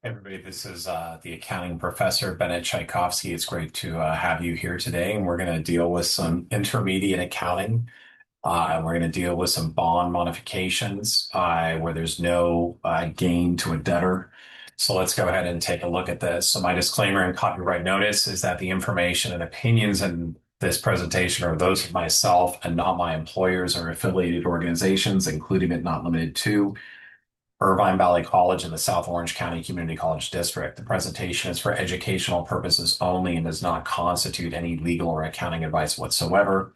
Everybody, this is the accounting professor, Bennett Tchaikovsky. It's great to have you here today, and we're going to deal with some intermediate accounting. And we're going to deal with some bond modifications where there's no gain to a debtor. So let's go ahead and take a look at this. So my disclaimer and copyright notice is that the information and opinions in this presentation are those of myself and not my employers or affiliated organizations, including but not limited to Irvine Valley College in the South Orange County Community College District. The presentation is for educational purposes only and does not constitute any legal or accounting advice whatsoever.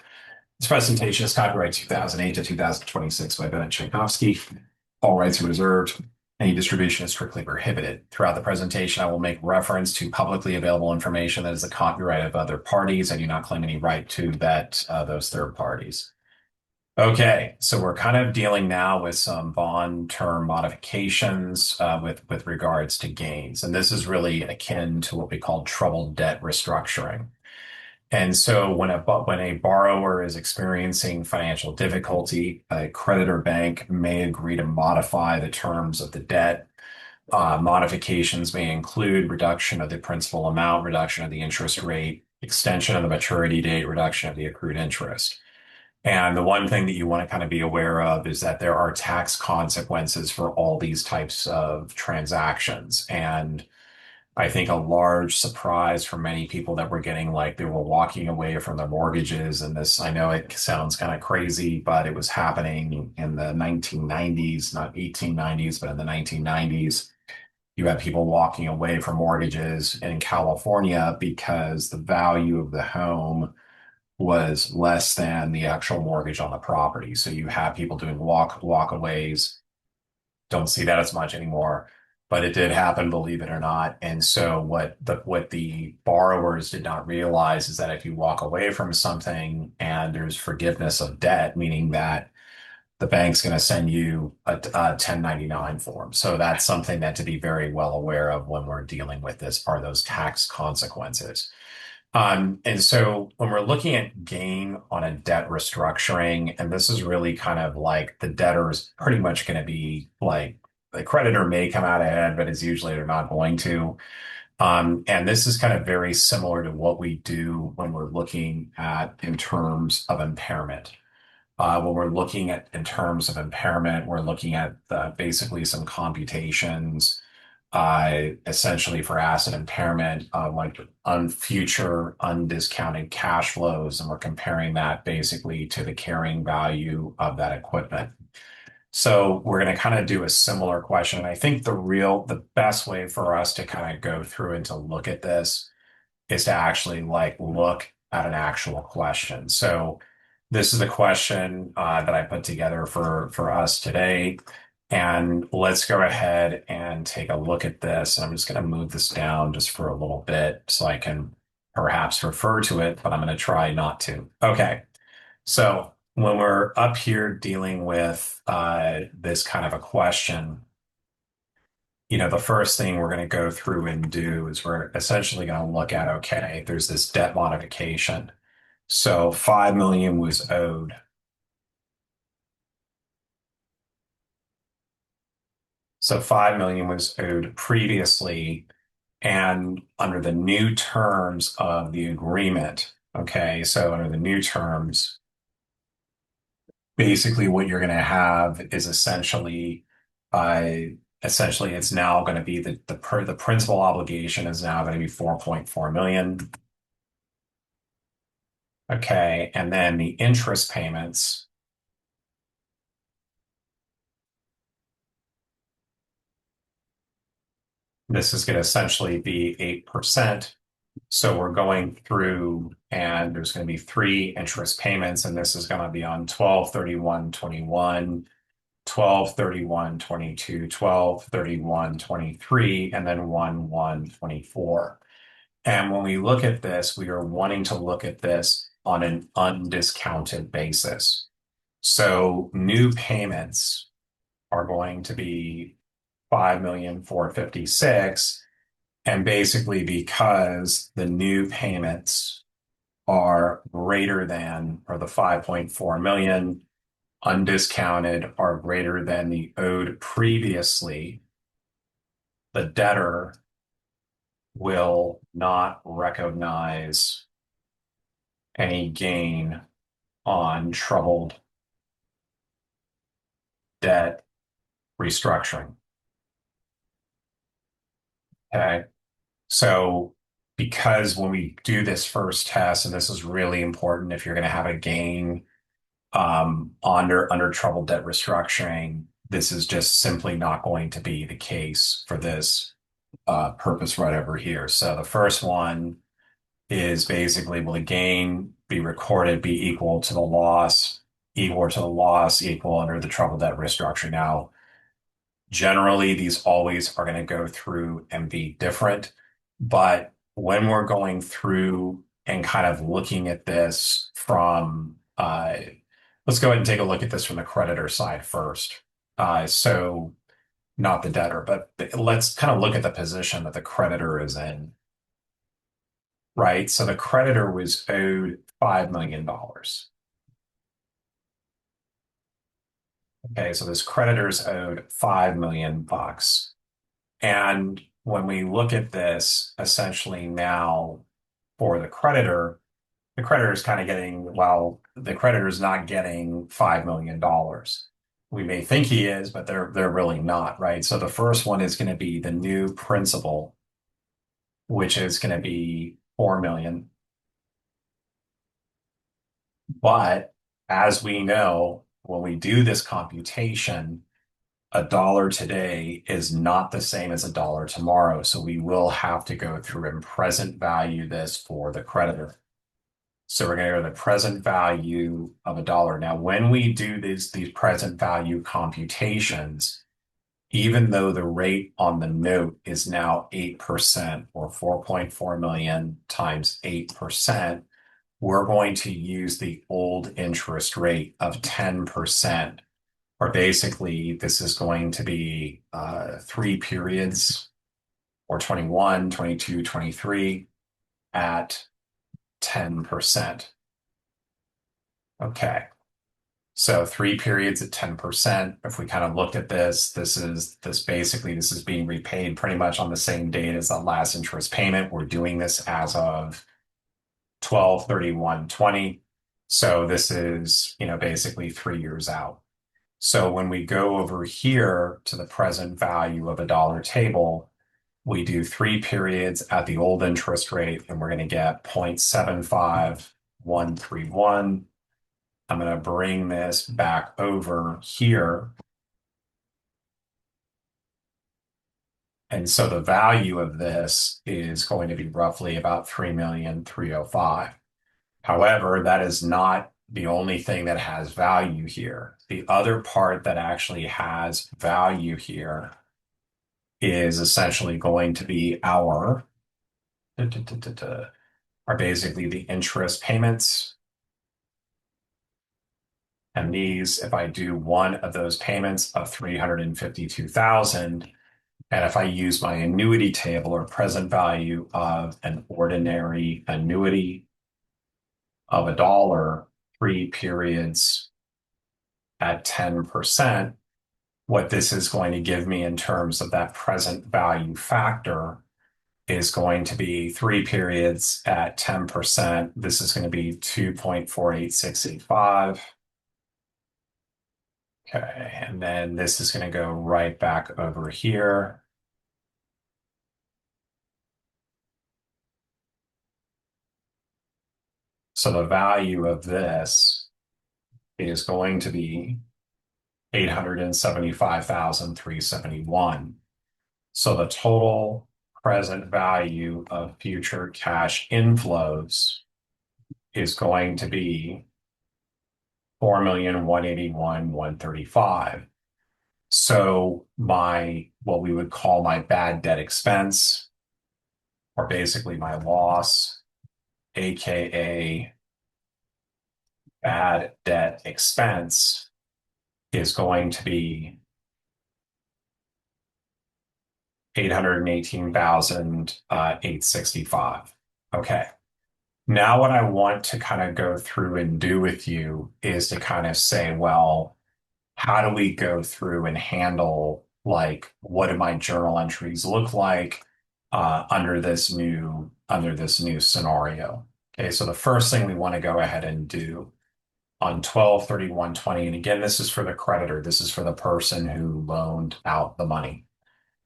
This presentation is copyright 2008 to 2026 by Bennett Tchaikovsky. All rights are reserved. Any distribution is strictly prohibited. Throughout the presentation, I will make reference to publicly available information that is the copyright of other parties. I do not claim any right to those third parties. Okay, so we're kind of dealing now with some bond term modifications with regards to gains, and this is really akin to what we call troubled debt restructuring. And so when a borrower is experiencing financial difficulty, a creditor bank may agree to modify the terms of the debt. Modifications may include reduction of the principal amount, reduction of the interest rate, extension of the maturity date, reduction of the accrued interest. And the one thing that you want to kind of be aware of is that there are tax consequences for all these types of transactions. And I think a large surprise for many people that were getting like they were walking away from their mortgages. And this, I know it sounds kind of crazy, but it was happening in the 1990s, not 1890s, but in the 1990s. You had people walking away from mortgages in California because the value of the home was less than the actual mortgage on the property. So you have people doing walkaways. Don't see that as much anymore, but it did happen, believe it or not. And so what the borrowers did not realize is that if you walk away from something and there's forgiveness of debt, meaning that the bank's going to send you a 1099 form. So that's something that to be very well aware of when we're dealing with this are those tax consequences. And so when we're looking at gain on a debt restructuring, and this is really kind of like the debtor is pretty much going to be like the creditor may come out ahead, but it's usually they're not going to. And this is kind of very similar to what we do when we're looking at in terms of impairment. When we're looking at in terms of impairment, we're looking at basically some computations essentially for asset impairment, like on future undiscounted cash flows, and we're comparing that basically to the carrying value of that equipment. So we're going to kind of do a similar question. I think the best way for us to kind of go through and to look at this is to actually like look at an actual question. So this is a question that I put together for us today. And let's go ahead and take a look at this. I'm just going to move this down just for a little bit so I can perhaps refer to it, but I'm going to try not to. Okay. So when we're up here dealing with this kind of a question, the first thing we're going to go through and do is we're essentially going to look at, okay, there's this debt modification. So 5 million was owed. So 5 million was owed previously, and under the new terms of the agreement, okay, so under the new terms, basically what you're going to have is essentially it's now going to be the principal obligation is now going to be 4.4 million. Okay, and then the interest payments. This is going to essentially be 8%. So we're going through and there's going to be 3 interest payments, and this is going to be on 12/31/21, 12/31/22, 12/31/23, and then 1/1/24. And when we look at this, we are wanting to look at this on an undiscounted basis. So new payments are going to be 5,456,000. And basically because the new payments are greater than, or the 5.4 million undiscounted are greater than the owed previously, the debtor will not recognize any gain on troubled debt restructuring. Okay. So because when we do this first test, and this is really important if you're going to have a gain under troubled debt restructuring, this is just simply not going to be the case for this purpose right over here. So the first one is basically, will the gain be recorded be equal to the loss, equal under the troubled debt restructuring? Now, generally, these always are going to go through and be different. But when we're going through and kind of looking at this from, let's go ahead and take a look at this from the creditor side first. So not the debtor, but let's kind of look at the position that the creditor is in, right? So the creditor was owed $5 million. Okay, so this creditor's owed $5 million bucks. And when we look at this, essentially now for the creditor is kind of getting, well, the creditor is not getting $5 million. We may think he is, but they're really not, right? So the first one is going to be the new principal, which is going to be 4 million. But as we know, when we do this computation, a dollar today is not the same as a dollar tomorrow. So we will have to go through and present value this for the creditor. So we're going to go to the present value of a dollar. Now, when we do these present value computations, even though the rate on the note is now 8% or 4.4 million times 8%, we're going to use the old interest rate of 10%. Or basically, this is going to be 3 periods, or 21, 22, 23 at 10%. Okay. So 3 periods at 10%. If we kind of looked at this is being repaid pretty much on the same date as the last interest payment. We're doing this as of 12/31/20. So this is, basically 3 years out. So when we go over here to the present value of a dollar table, we do 3 periods at the old interest rate, and we're going to get 0.75131. I'm going to bring this back over here. And so the value of this is going to be roughly about 3,305,000. However, that is not the only thing that has value here. The other part that actually has value here is essentially going to be are basically the interest payments. And these, if I do one of those payments of 352,000, and if I use my annuity table or present value of an ordinary annuity of a dollar, 3 periods at 10%, what this is going to give me in terms of that present value factor is going to be 3 periods at 10%. This is going to be 2.48685. Okay, and then this is going to go right back over here. So the value of this is going to be 875,371. So the total present value of future cash inflows is going to be 4,181,135. So what we would call my bad debt expense, or basically my loss, aka bad debt expense, is going to be 818,865. Okay. Now what I want to kind of go through and do with you is to kind of say, well, how do we go through and handle like what do my journal entries look like under this new scenario. Okay, so the first thing we want to go ahead and do on 12/31/20, and again, this is for the creditor, this is for the person who loaned out the money.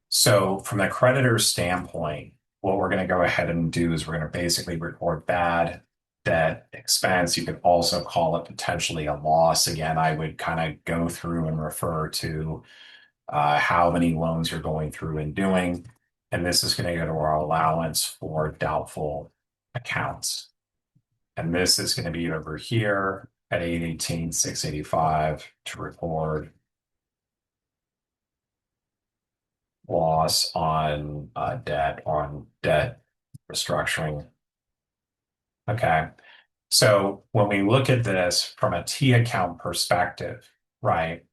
So from the creditor's standpoint, what we're going to go ahead and do is we're going to basically record bad debt expense. You could also call it potentially a loss. Again, I would kind of go through and refer to how many loans you're going through and doing. And this is going to go to our allowance for doubtful accounts. And this is going to be over here at 818,685 to record loss on debt restructuring. Okay. So when we look at this from a T account perspective, right?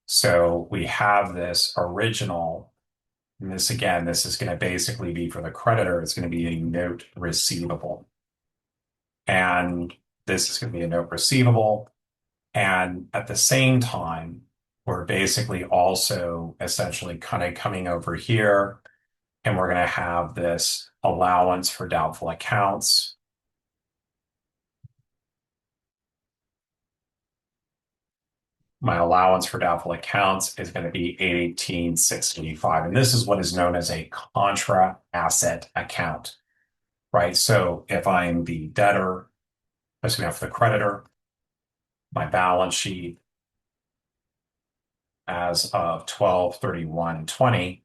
So we have this original, and this again, this is going to basically be for the creditor, it's going to be a note receivable. And this is going to be a note receivable. And at the same time, we're basically also essentially kind of coming over here and we're going to have this allowance for doubtful accounts. My allowance for doubtful accounts is going to be 818,685. And this is what is known as a contra asset account, right? So if I'm the debtor, that's going to have for the creditor, my balance sheet as of 12/31/20.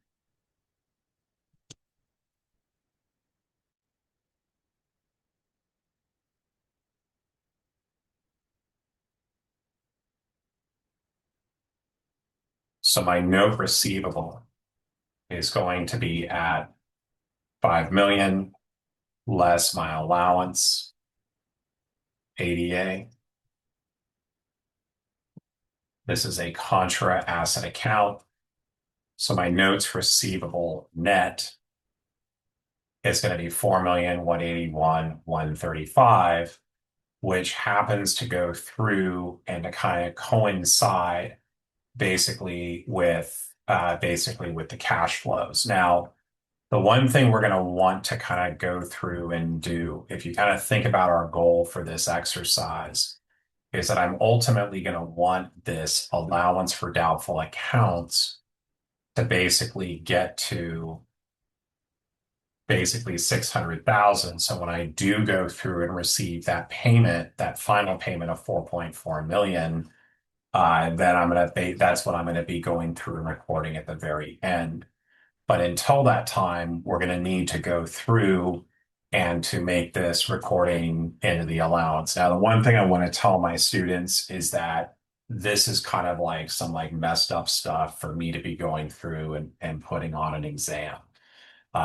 So my note receivable is going to be at 5 million less my allowance, ADA. This is a contra asset account. So my notes receivable net is going to be 4,181,135, which happens to go through and to kind of coincide basically with the cash flows. Now, the one thing we're going to want to kind of go through and do, if you kind of think about our goal for this exercise, is that I'm ultimately going to want this allowance for doubtful accounts to basically get to basically 600,000. So when I do go through and receive that payment, that final payment of 4.4 million, then that's what I'm going to be going through and recording at the very end. But until that time, we're going to need to go through and to make this recording into the allowance. Now, the one thing I want to tell my students is that this is kind of like some like messed up stuff for me to be going through and putting on an exam.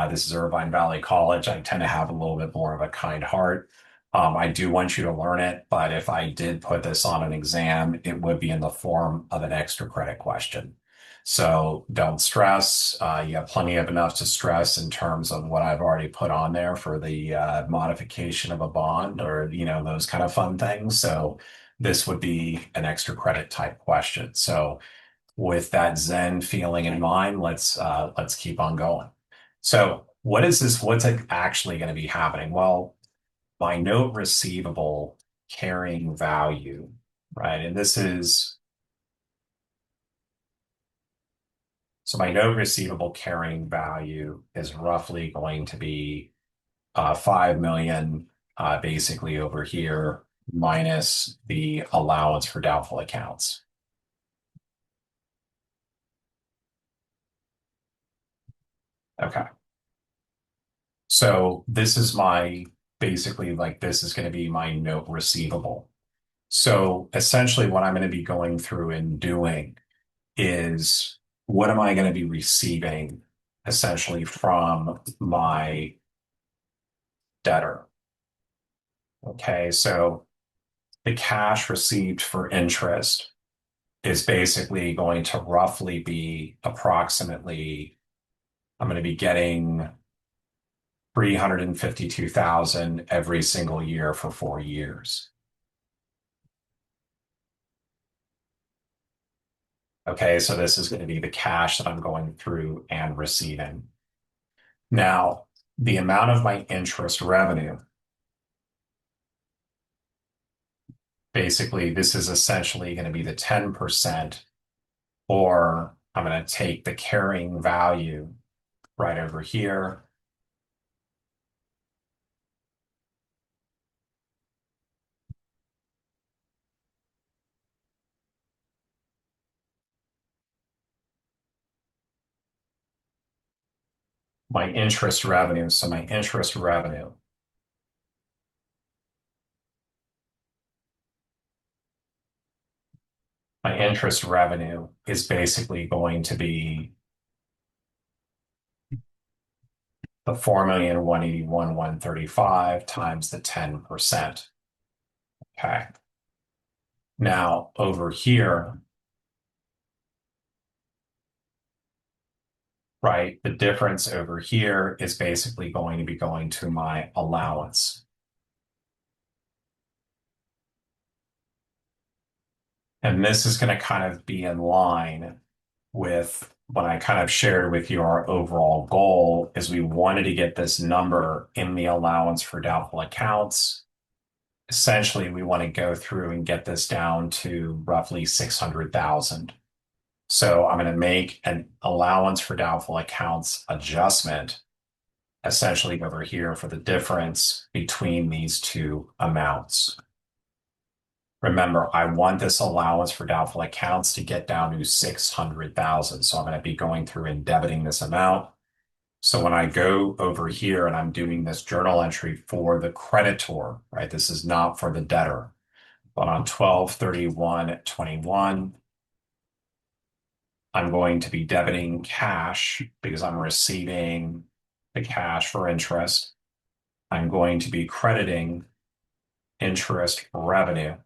This is Irvine Valley College. I tend to have a little bit more of a kind heart. I do want you to learn it, but if I did put this on an exam, it would be in the form of an extra credit question. So don't stress. You have plenty of enough to stress in terms of what I've already put on there for the modification of a bond or, those kind of fun things. So this would be an extra credit type question. So with that Zen feeling in mind, let's keep on going. So what is this? What's actually going to be happening? Well, my note receivable carrying value, right? And this is, so my note receivable carrying value is roughly going to be 5 million basically over here minus the allowance for doubtful accounts. Okay. So this is basically like this is going to be my note receivable. So essentially what I'm going to be going through and doing is what am I going to be receiving essentially from my debtor? Okay, so the cash received for interest is basically going to roughly be approximately, I'm going to be getting 352,000 every single year for 4 years. Okay, so this is going to be the cash that I'm going through and receiving. Now, the amount of my interest revenue, basically, this is essentially going to be the 10%, or I'm going to take the carrying value right over here. My interest revenue. So my interest revenue. My interest revenue is basically going to be the 4,181,135 times the 10%. Okay. Now over here, right, the difference over here is basically going to be going to my allowance. And this is going to kind of be in line with what I kind of shared with you. Our overall goal is we wanted to get this number in the allowance for doubtful accounts. Essentially, we want to go through and get this down to roughly 600,000. So I'm going to make an allowance for doubtful accounts adjustment essentially over here for the difference between these two amounts. Remember, I want this allowance for doubtful accounts to get down to 600,000. So I'm going to be going through and debiting this amount. So when I go over here and I'm doing this journal entry for the creditor, right? This is not for the debtor, but on 12/31/21, I'm going to be debiting cash because I'm receiving the cash for interest. I'm going to be crediting interest revenue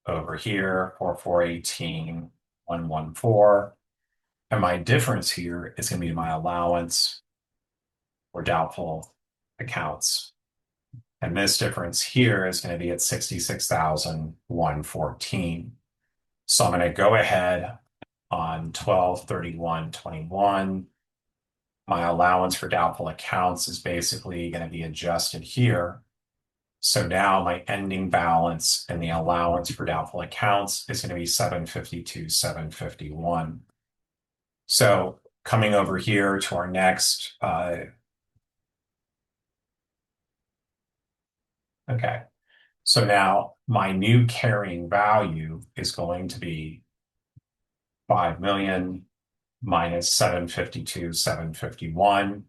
over here for 418,114. And my difference here is going to be my allowance for doubtful accounts. And this difference here is going to be at 66,114. So I'm going to go ahead on 12/31/21. My allowance for doubtful accounts is basically going to be adjusted here. So now my ending balance in the allowance for doubtful accounts is going to be 752,751. So coming over here to our next, okay. So now my new carrying value is going to be 5 million minus 752,751,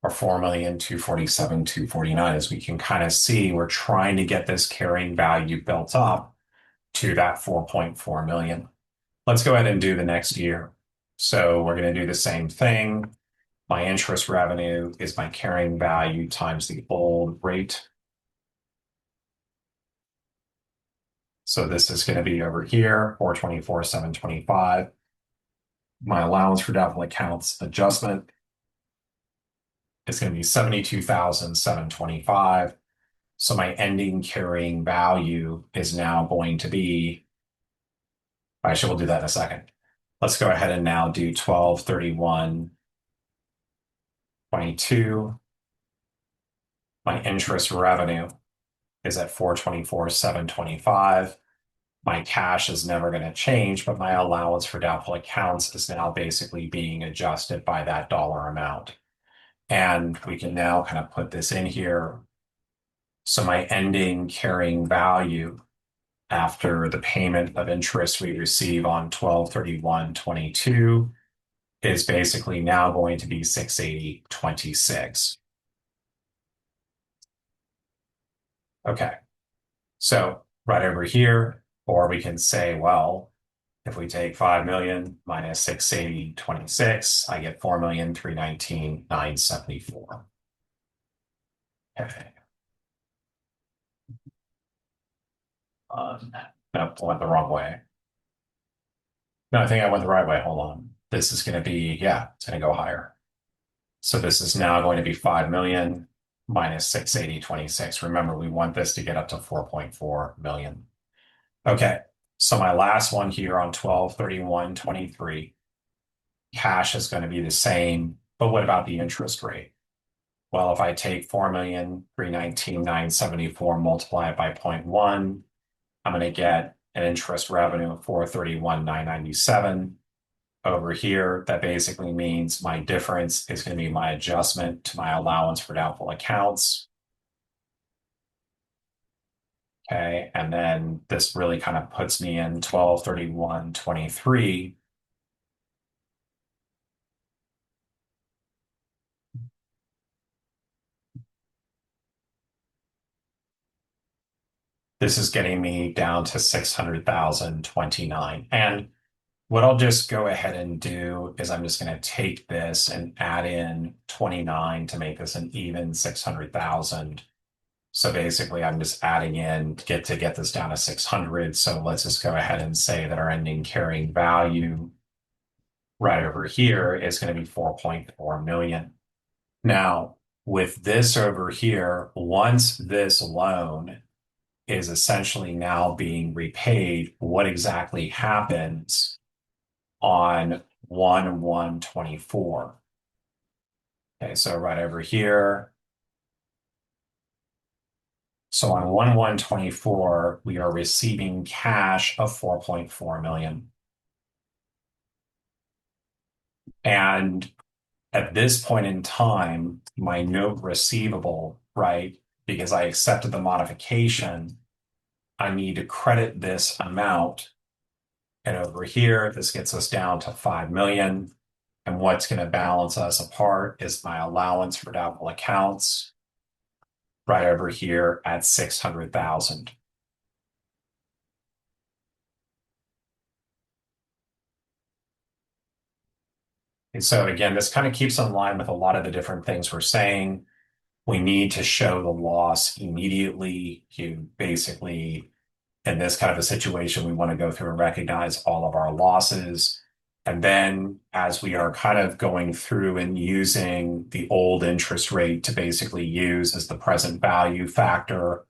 or 4,247,249. As we can kind of see, we're trying to get this carrying value built up to that 4.4 million. Let's go ahead and do the next year. So we're going to do the same thing. My interest revenue is my carrying value times the old rate. So this is going to be over here, 424,725. My allowance for doubtful accounts adjustment is going to be 72,725. So my ending carrying value is now going to be, actually, we'll do that in a second. Let's go ahead and now do 12/31/22. My interest revenue is at 424,725. My cash is never going to change, but my allowance for doubtful accounts is now basically being adjusted by that dollar amount. And we can now kind of put this in here. So my ending carrying value after the payment of interest we receive on 12/31/22 is basically now going to be 680.26. Okay, so right over here, or we can say, well, if we take 5 million minus 680.26, I get 4,319,974. Okay. No, I went the wrong way. No, I think I went the right way. Hold on. This is going to be, yeah, it's going to go higher. So this is now going to be 5 million minus 680.26. Remember, we want this to get up to 4.4 million. Okay, So my last one here on 12/31/23, cash is going to be the same, but what about the interest rate? Well, if I take 4,319,974, multiply it by zero point 0.1, I'm going to get an interest revenue of 431,997. Over here, that basically means my difference is going to be my adjustment to my allowance for doubtful accounts. Okay, and then this really kind of puts me in 12/31/23. This is getting me down to 600,029. And what I'll just go ahead and do is I'm just going to take this and add in 29 to make this an even 600,000. So basically, I'm just adding in to get this down to 600. So let's just go ahead and say that our ending carrying value right over here is going to be 4.4 million. Now, with this over here, once this loan is essentially now being repaid, what exactly happens on 1/1/24? Okay, so right over here. So on 1/1/24, we are receiving cash of 4.4 million. And at this point in time, my note receivable, right, because I accepted the modification, I need to credit this amount. And over here, this gets us down to 5 million. And what's going to balance us apart is my allowance for doubtful accounts right over here at 600,000. And so again, this kind of keeps in line with a lot of the different things we're saying. We need to show the loss immediately. You basically, in this kind of a situation, we want to go through and recognize all of our losses. And then as we are kind of going through and using the old interest rate to basically use as the present value factor,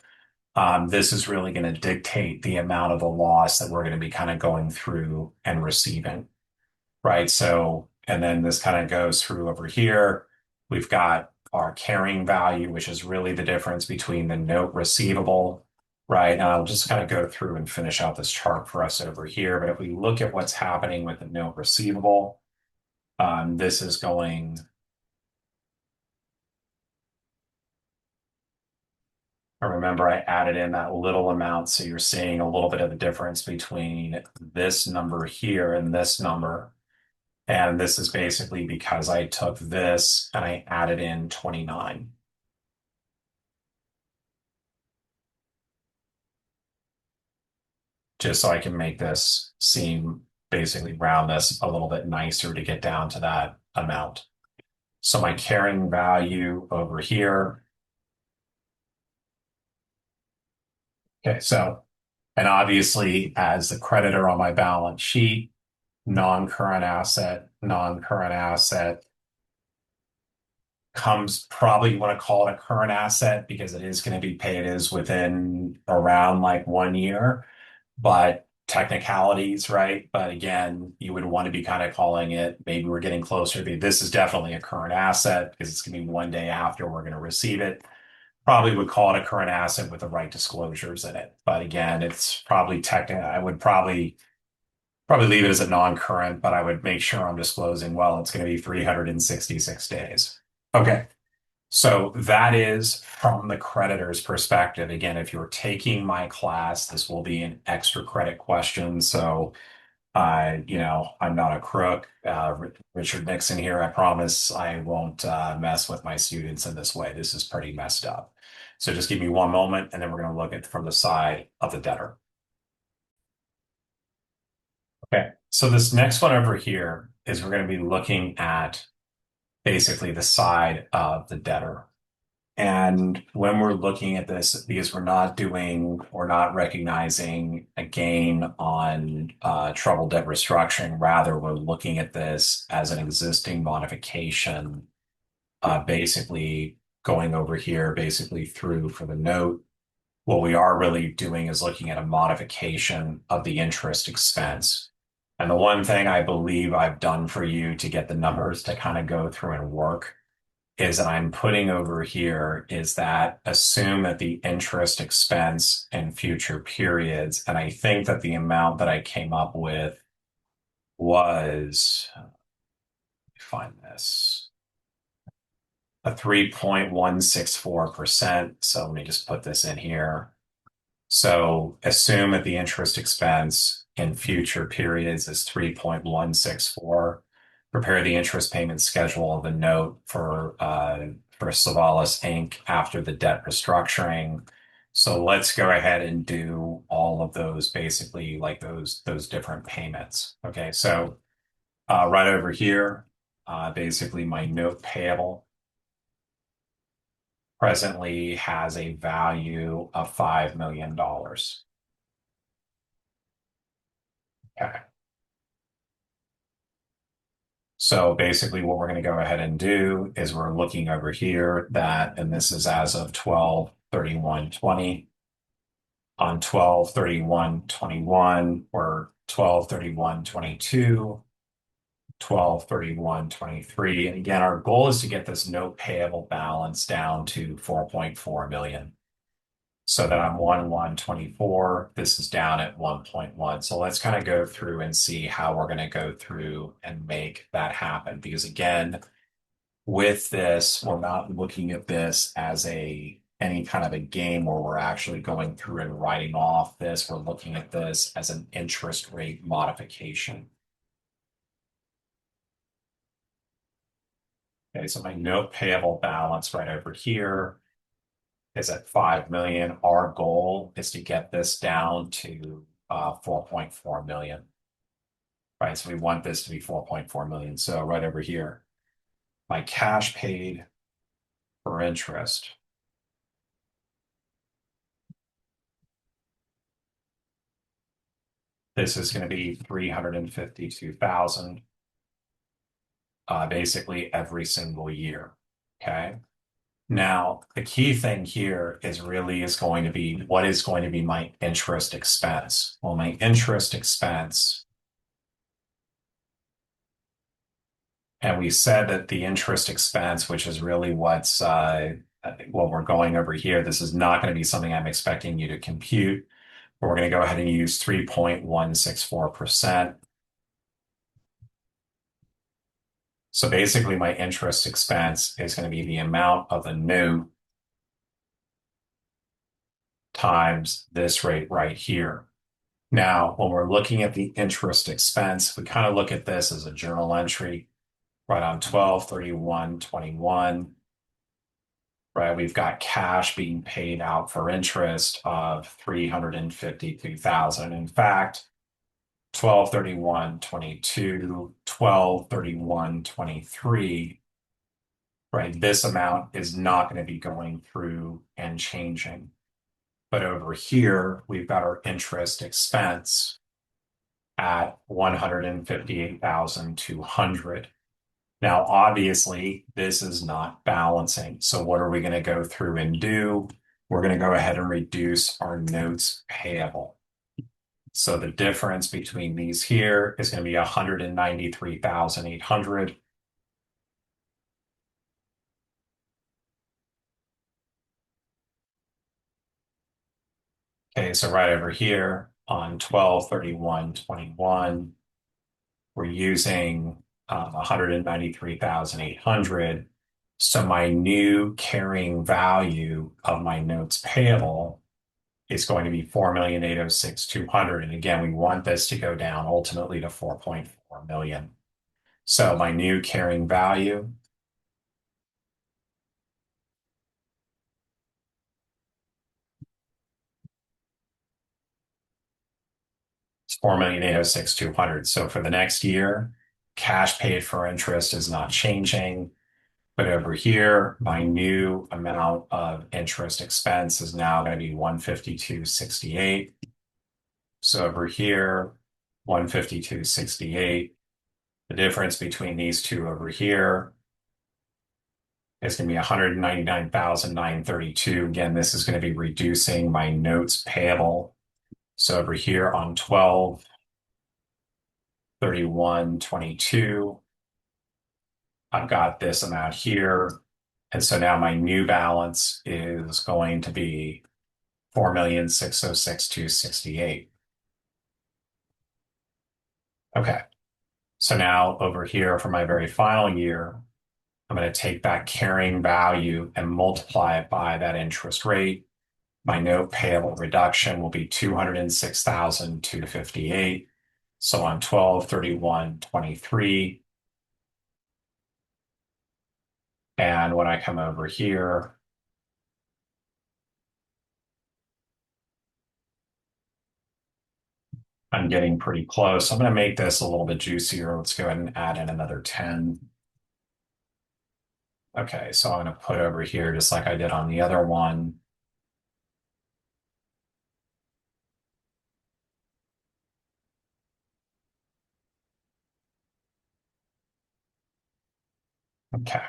this is really going to dictate the amount of the loss that we're going to be kind of going through and receiving, right? So, and then this kind of goes through over here. We've got our carrying value, which is really the difference between the note receivable, right? And I'll just kind of go through and finish out this chart for us over here. But if we look at what's happening with the note receivable, this is going. And remember, I added in that little amount, so you're seeing a little bit of the difference between this number here and this number. And this is basically because I took this and I added in 29. Just so I can make this seem, basically round this a little bit nicer to get down to that amount. So my carrying value over here. Okay, so, and obviously as the creditor on my balance sheet, non-current asset comes, probably you want to call it a current asset because it is going to be paid as within around like 1 year, but technicalities, right? But again, you would want to be kind of calling it, maybe we're getting closer to, this is definitely a current asset because it's going to be 1 day after we're going to receive it. Probably would call it a current asset with the right disclosures in it. But again, it's probably technical. I would probably leave it as a non-current, but I would make sure I'm disclosing, well, it's going to be 366 days. Okay. So that is from the creditor's perspective. Again, if you're taking my class, this will be an extra credit question. So, I'm not a crook. Richard Nixon here. I promise I won't mess with my students in this way. This is pretty messed up. So just give me one moment, and then we're going to look at from the side of the debtor. Okay, so this next one over here is we're going to be looking at basically the side of the debtor. And when we're looking at this, because we're not recognizing a gain on trouble debt restructuring, rather we're looking at this as an existing modification, basically going over here, basically through for the note. What we are really doing is looking at a modification of the interest expense. And the one thing I believe I've done for you to get the numbers to kind of go through and work is that I'm putting over here is that assume that the interest expense in future periods, and I think that the amount that I came up with was, let me find this, a 3.164%. So let me just put this in here. So assume that the interest expense in future periods is 3.164. Prepare the interest payment schedule of the note for Savalas Inc. after the debt restructuring. So let's go ahead and do all of those basically like those different payments. Okay, so right over here, basically my note payable presently has a value of $5 million. Okay. So basically what we're going to go ahead and do is we're looking over here that, and this is as of 12/31/20. On 12/31/21 or 12/31/22, 12/31/23. And again, our goal is to get this note payable balance down to 4.4 million. So that on 1/1/24, this is down at 1.1. So let's kind of go through and see how we're going to go through and make that happen. Because again, with this, we're not looking at this as any kind of a game where we're actually going through and writing off this. We're looking at this as an interest rate modification. Okay, so my note payable balance right over here is at 5 million. Our goal is to get this down to 4.4 million. Right, so we want this to be 4.4 million. So right over here, my cash paid for interest. This is going to be 352,000 basically every single year. Okay. Now, the key thing here is really is going to be what is going to be my interest expense? Well, my interest expense, and we said that the interest expense, which is really what we're going over here, this is not going to be something I'm expecting you to compute. But we're going to go ahead and use 3.164%. So basically, my interest expense is going to be the amount of the note times this rate right here. Now, when we're looking at the interest expense, we kind of look at this as a journal entry right on 12/31/21. Right, we've got cash being paid out for interest of 352,000. In fact, 12/31/22, 12/31/23, right? This amount is not going to be going through and changing. But over here, we've got our interest expense at 158,200. Now, obviously, this is not balancing. So what are we going to go through and do? We're going to go ahead and reduce our notes payable. So the difference between these here is going to be 193,800. Okay, so right over here on 12/31/21, we're using 193,800. So my new carrying value of my notes payable is going to be 4,806,200. And again, we want this to go down ultimately to 4.4 million. So my new carrying value is 4,806,200. So for the next year, cash paid for interest is not changing. But over here, my new amount of interest expense is now going to be 152.68. So over here, 152.68. The difference between these two over here is going to be 199,932. Again, this is going to be reducing my notes payable. So over here on 12/31/22, I've got this amount here. And so now my new balance is going to be 4,606,268. Okay. So now over here for my very final year, I'm going to take that carrying value and multiply it by that interest rate. My note payable reduction will be 206,258. So on 12/31/23, and when I come over here, I'm getting pretty close. I'm going to make this a little bit juicier. Let's go ahead and add in another 10. Okay, so I'm going to put over here just like I did on the other one. Okay.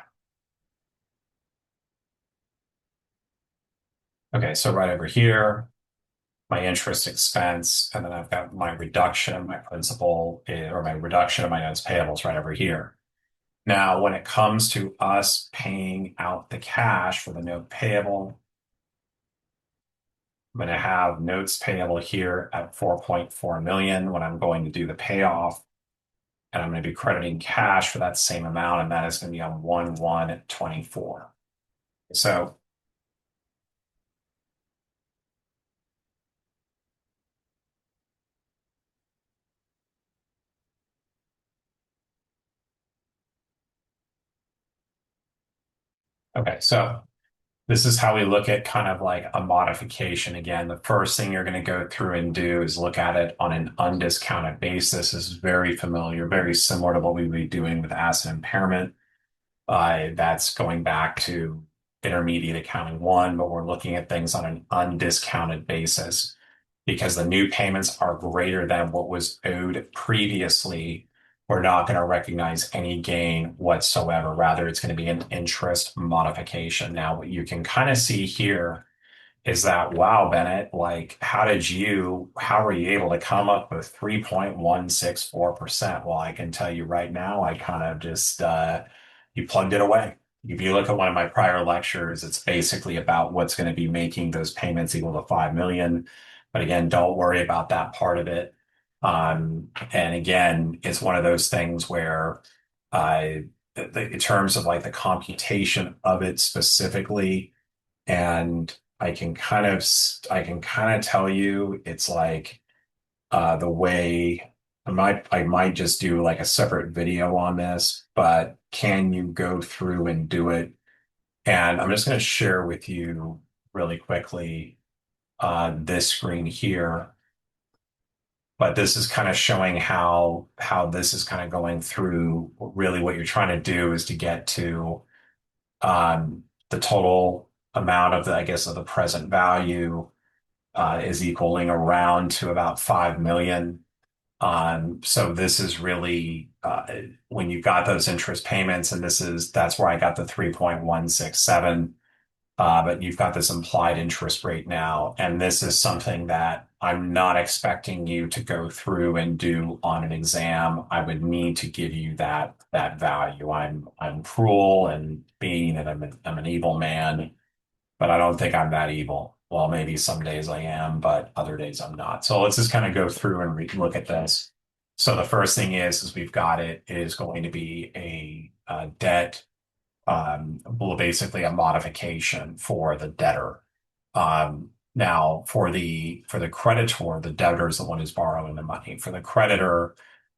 Okay, so right over here, my interest expense, and then I've got my reduction, my principal, or my reduction of my notes payables right over here. Now, when it comes to us paying out the cash for the note payable, I'm going to have notes payable here at 4.4 million when I'm going to do the payoff. And I'm going to be crediting cash for that same amount, and that is going to be on 1/1/24. So, okay, so this is how we look at kind of like a modification. Again, the first thing you're going to go through and do is look at it on an undiscounted basis. This is very familiar, very similar to what we would be doing with asset impairment. That's going back to intermediate accounting one, but we're looking at things on an undiscounted basis because the new payments are greater than what was owed previously. We're not going to recognize any gain whatsoever. Rather, it's going to be an interest modification. Now, what you can kind of see here is that, wow, Bennett, like, how were you able to come up with 3.164%? Well, I can tell you right now, I kind of just, you plugged it away. If you look at one of my prior lectures, it's basically about what's going to be making those payments equal to 5 million. But again, don't worry about that part of it. And again, it's one of those things where, in terms of like the computation of it specifically, and I can kind of tell you it's like the way I might just do like a separate video on this, but can you go through and do it? And I'm just going to share with you really quickly this screen here. But this is kind of showing how this is kind of going through. Really, what you're trying to do is to get to the total amount of I guess, of the present value is equaling around to about 5 million. So this is really when you got those interest payments, and that's where I got the 3.167. But you've got this implied interest rate now, and this is something that I'm not expecting you to go through and do on an exam. I would need to give you that value. I'm cruel and mean, and I'm an evil man, but I don't think I'm that evil. Well, maybe some days I am, but other days I'm not. So let's just kind of go through and look at this. So the first thing is we've got it is going to be a debt, well, basically a modification for the debtor. Now for the creditor, the debtor is the one who's borrowing the money. For the creditor,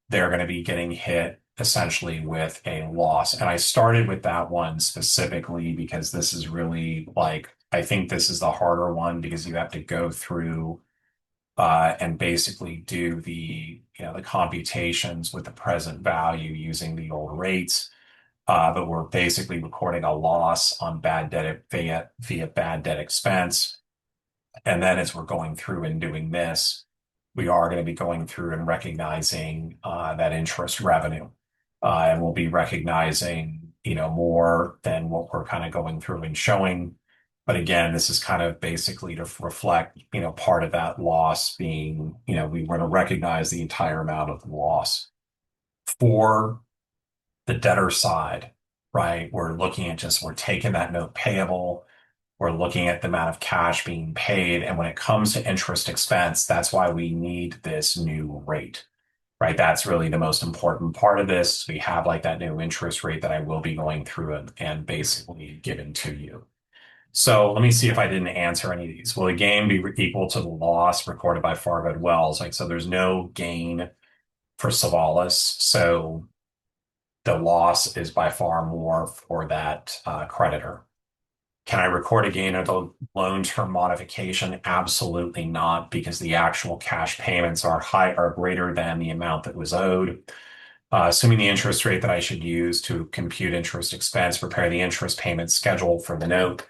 they're going to be getting hit essentially with a loss. And I started with that one specifically because this is really like, I think this is the harder one because you have to go through and basically do the computations with the present value using the old rates. But we're basically recording a loss on bad debt via bad debt expense. And then as we're going through and doing this, we are going to be going through and recognizing that interest revenue. And we'll be recognizing more than what we're kind of going through and showing. But again, this is kind of basically to reflect, part of that loss being, we want to recognize the entire amount of the loss. For the debtor side, right, we're taking that note payable, we're looking at the amount of cash being paid. And when it comes to interest expense, that's why we need this new rate, right? That's really the most important part of this. We have like that new interest rate that I will be going through and basically giving to you. So let me see if I didn't answer any of these. Will the gain be equal to the loss recorded by Fargo Wells? Like, so there's no gain for Savalas. So the loss is by far more for that creditor. Can I record a gain of the loan term modification? Absolutely not, because the actual cash payments are greater than the amount that was owed. Assuming the interest rate that I should use to compute interest expense, prepare the interest payment schedule for the note.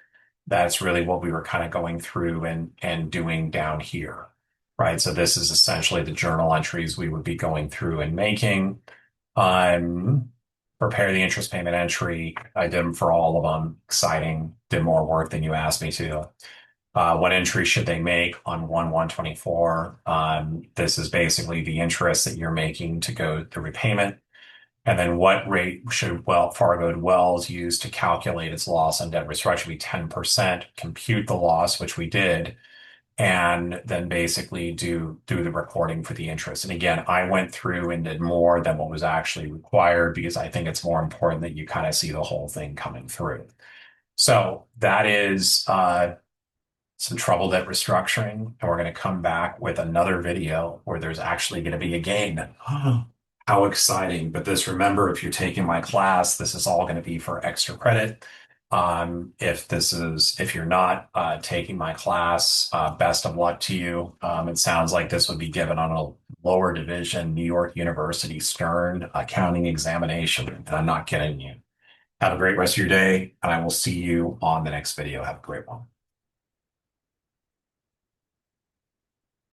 That's really what we were kind of going through and doing down here, right? So this is essentially the journal entries we would be going through and making. Prepare the interest payment entry. I did them for all of them. Exciting. Did more work than you asked me to. What entry should they make on 1/1/24? This is basically the interest that you're making to go to repayment. And then what rate should Fargo Wells use to calculate its loss on debt restructuring? Be 10%, compute the loss, which we did, and then basically do the recording for the interest. And again, I went through and did more than what was actually required because I think it's more important that you kind of see the whole thing coming through. So that is some trouble debt restructuring, and we're going to come back with another video where there's actually going to be a gain. How exciting. But remember, if you're taking my class, this is all going to be for extra credit. If you're not taking my class, best of luck to you. It sounds like this would be given on a lower division, New York University Stern accounting examination. And I'm not kidding you. Have a great rest of your day, and I will see you on the next video. Have a great one.